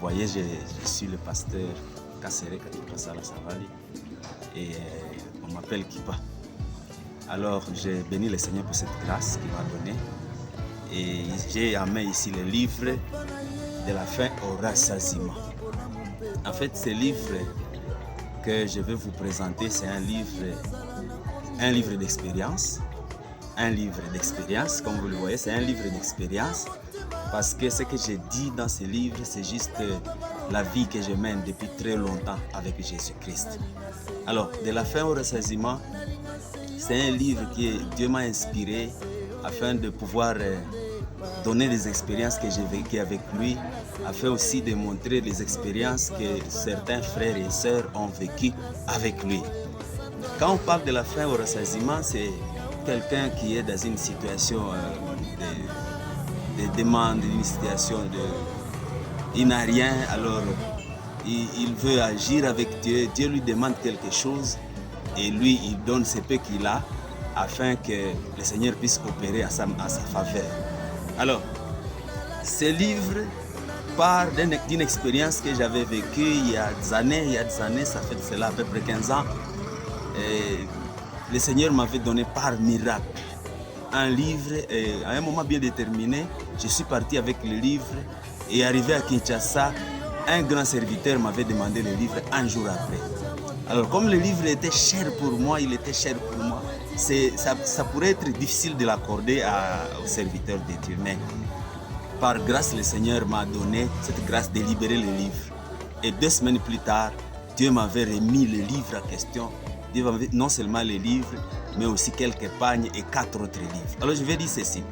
voyez, je suis le pasteur Kassere Katikasala Savali et on m'appelle Kipa. Alors, j'ai béni le Seigneur pour cette grâce qu'il m'a donnée et j'ai en main ici le livre de la faim au rassasiement. En fait, ce livre que je vais vous présenter, c'est un livre d'expérience. Un livre d'expérience, comme vous le voyez, c'est un livre d'expérience parce que ce que j'ai dit dans ce livre, c'est juste la vie que je mène depuis très longtemps avec Jésus-Christ. Alors, de la faim au rassasiement, c'est un livre que Dieu m'a inspiré afin de pouvoir donner des expériences que j'ai vécues avec lui, afin aussi de montrer les expériences que certains frères et sœurs ont vécues avec lui. Quand on parle de la faim au rassasiement, c'est quelqu'un qui est dans une situation de demande, une situation il n'a rien, alors il veut agir avec Dieu. Dieu lui demande quelque chose et lui, il donne ce peu qu'il a afin que le Seigneur puisse opérer à sa faveur. Alors, ce livre part d'une expérience que j'avais vécue il y a des années, ça fait de cela à peu près 15 ans. Et le Seigneur m'avait donné par miracle un livre et à un moment bien déterminé, je suis parti avec le livre et arrivé à Kinshasa, un grand serviteur m'avait demandé le livre un jour après. Alors comme le livre était cher pour moi, ça pourrait être difficile de l'accorder au serviteur de Dieu. Mais par grâce, le Seigneur m'a donné cette grâce de libérer le livre. Et 2 semaines plus tard, Dieu m'avait remis le livre en question. Dieu m'avait non seulement les livres, mais aussi quelques pagnes et 4 autres livres. Alors je vais dire ceci.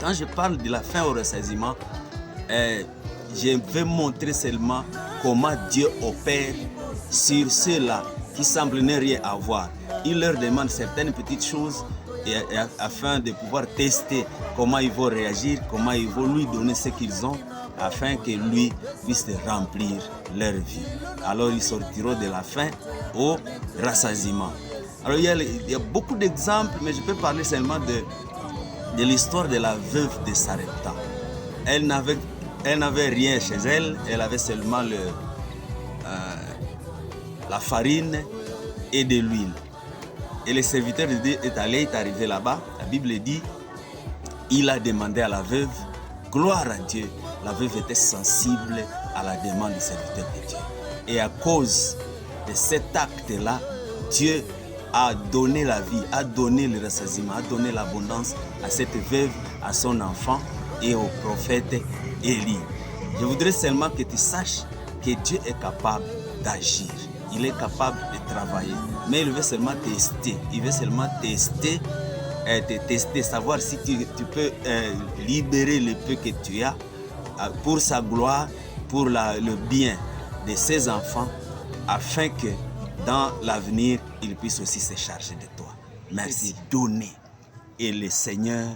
Quand je parle de la faim au rassasiement, je vais montrer seulement comment Dieu opère sur ceux-là qui semblent ne rien avoir. Il leur demande certaines petites choses afin de pouvoir tester comment ils vont réagir, comment ils vont lui donner ce qu'ils ont, afin que lui puisse remplir leur vie. Alors ils sortiront de la faim au rassasiement. Alors il y a beaucoup d'exemples, mais je peux parler seulement de l'histoire de la veuve de Sarepta. Elle n'avait rien chez elle, elle avait seulement la farine et de l'huile. Et le serviteur de Dieu est arrivé là-bas, la Bible dit, il a demandé à la veuve, gloire à Dieu, la veuve était sensible à la demande du serviteur de Dieu. Et à cause de cet acte-là, Dieu a donné la vie, a donné le rassasiement, a donné l'abondance à cette veuve, à son enfant et au prophète Élie. Je voudrais seulement que tu saches que Dieu est capable d'agir. Il est capable de travailler, mais il veut seulement tester. Il veut seulement tester, savoir si tu peux libérer le peu que tu as pour sa gloire, pour le bien de ses enfants, afin que dans l'avenir, il puisse aussi se charger de toi. Merci. Donner. Et le Seigneur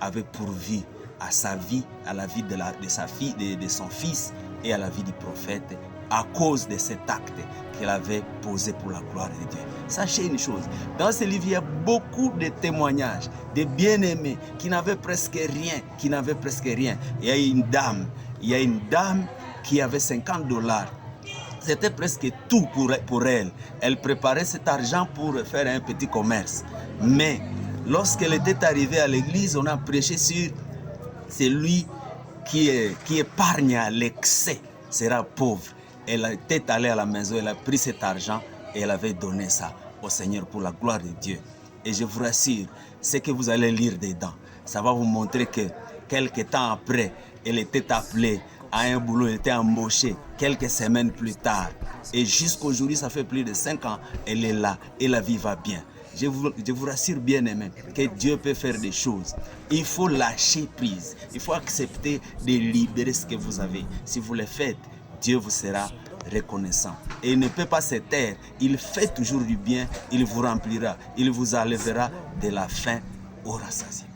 avait pourvu à sa vie, à la vie de sa fille, de son fils et à la vie du prophète à cause de cet acte qu'il avait posé pour la gloire de Dieu. Sachez une chose, dans ce livre, il y a beaucoup de témoignages de bien-aimés qui n'avaient presque rien, Il y a une dame qui avait $50. C'était presque tout pour elle. Elle préparait cet argent pour faire un petit commerce. Mais lorsqu'elle était arrivée à l'église, on a prêché sur celui qui épargne à l'excès sera pauvre. Elle était allée à la maison, elle a pris cet argent et elle avait donné ça au Seigneur pour la gloire de Dieu. Et je vous rassure, ce que vous allez lire dedans, ça va vous montrer que quelques temps après, elle était appelée à un boulot, elle était embauchée quelques semaines plus tard. Et jusqu'aujourd'hui, ça fait plus de 5 ans, elle est là et la vie va bien. Je vous rassure bien aimé que Dieu peut faire des choses. Il faut lâcher prise. Il faut accepter de libérer ce que vous avez. Si vous le faites, Dieu vous sera reconnaissant. Et il ne peut pas se taire. Il fait toujours du bien. Il vous remplira. Il vous enlèvera de la faim au rassasiement.